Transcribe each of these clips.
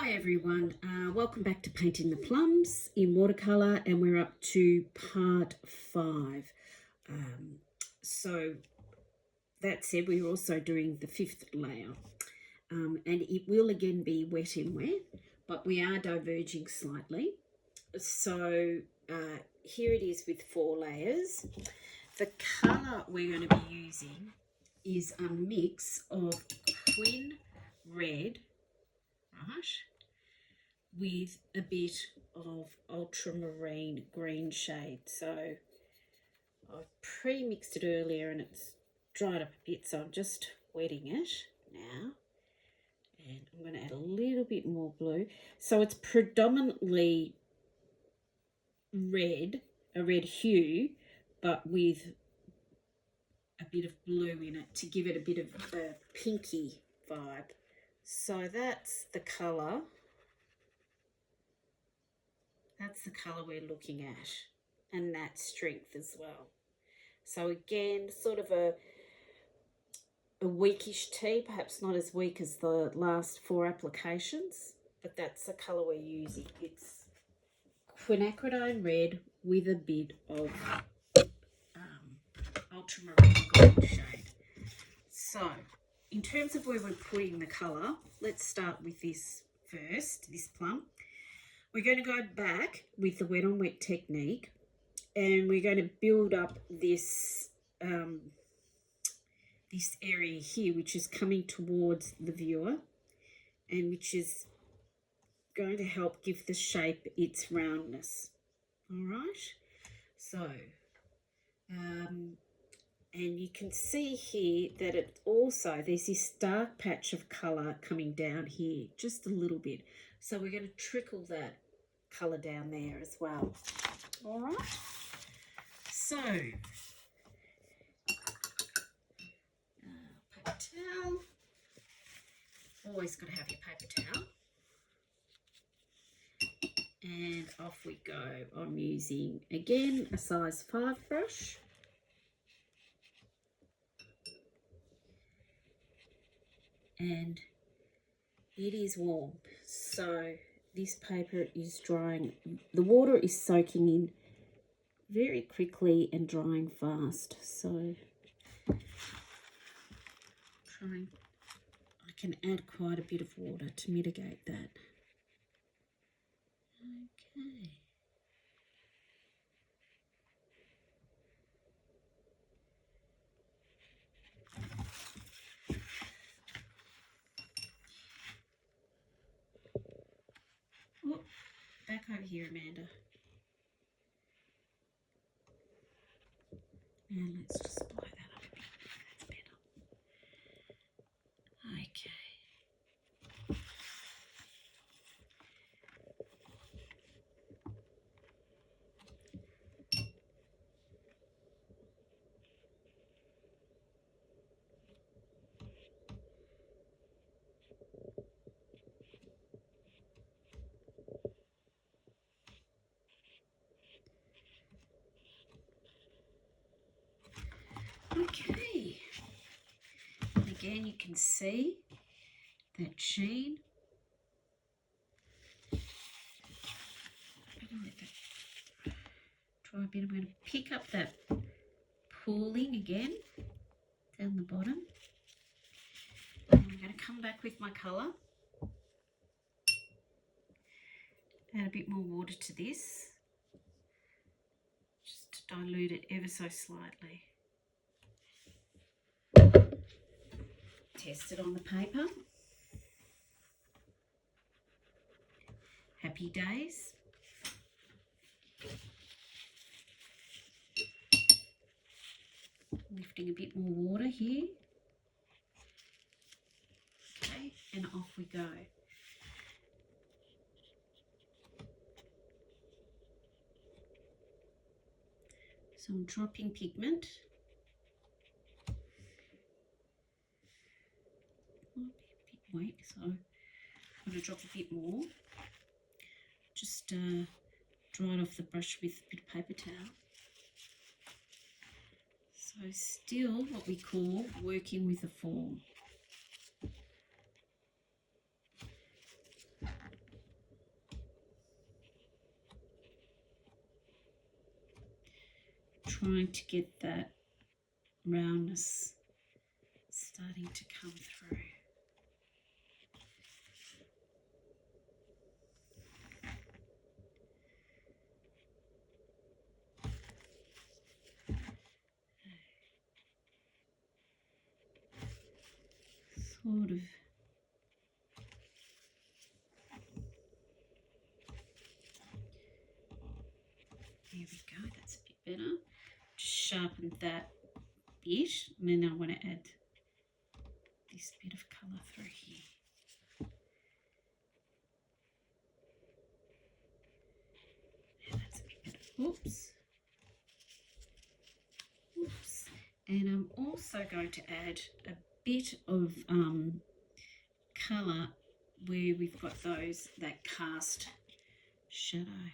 Hi everyone, welcome back to Painting the Plums in watercolour, and we're up to part 5. So that said, we're also doing the 5th layer, and it will again be wet in wet, but we are diverging slightly. So here it is with 4 layers. The colour we're going to be using is a mix of Quin Red, right, with a bit of ultramarine green shade. So I've pre-mixed it earlier and it's dried up a bit, so I'm just wetting it now. And I'm going to add a little bit more blue. So it's predominantly red, a red hue, but with a bit of blue in it to give it a bit of a pinky vibe. So that's the colour. That's the colour we're looking at, and that strength as well. So again, sort of a weakish tea, perhaps not as weak as the last 4 applications, but that's the colour we're using. It's quinacridone red with a bit of ultramarine gold shade. So in terms of where we're putting the colour, let's start with this first, this plum. We're going to go back with the wet on wet technique, and we're going to build up this this area here, which is coming towards the viewer and which is going to help give the shape its roundness. All right, so and you can see here that it also, there's this dark patch of colour coming down here just a little bit, so we're going to trickle that colour down there as well. All right, so paper towel, always got to have your paper towel, and off we go. I'm using again a size 5 brush, and it is warm, so this paper is drying. The water is soaking in very quickly and drying fast, so I can add quite a bit of water to mitigate that. Okay. Oh, back over here, Amanda. And let's just blow that up a bit. That's better. Okay. Okay. And again, you can see that sheen. I'm going to let that dry a bit. I'm going to pick up that pooling again down the bottom. And I'm going to come back with my colour. Add a bit more water to this, just to dilute it ever so slightly. Test it on the paper. Happy days. Lifting a bit more water here. Okay, and off we go. So I'm dropping pigment. Might be a bit weak, so I'm going to drop a bit more. Just dry it off the brush with a bit of paper towel. So still what we call working with a form. trying to get that roundness starting to come through. Sort of. There we go, that's a bit better. Just sharpen that bit, and then I want to add this bit of colour through here. Now that's a bit better. Oops. Oops. And I'm also going to add a bit of colour where we've got that cast shadow.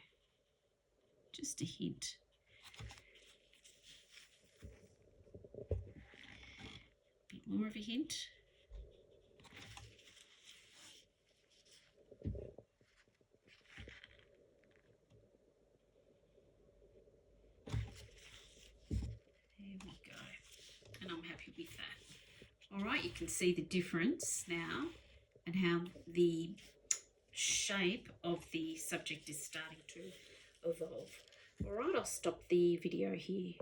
Just a hint. A bit more of a hint. There we go. And I'm happy with that. All right, you can see the difference now and how the shape of the subject is starting to evolve. All right, I'll stop the video here.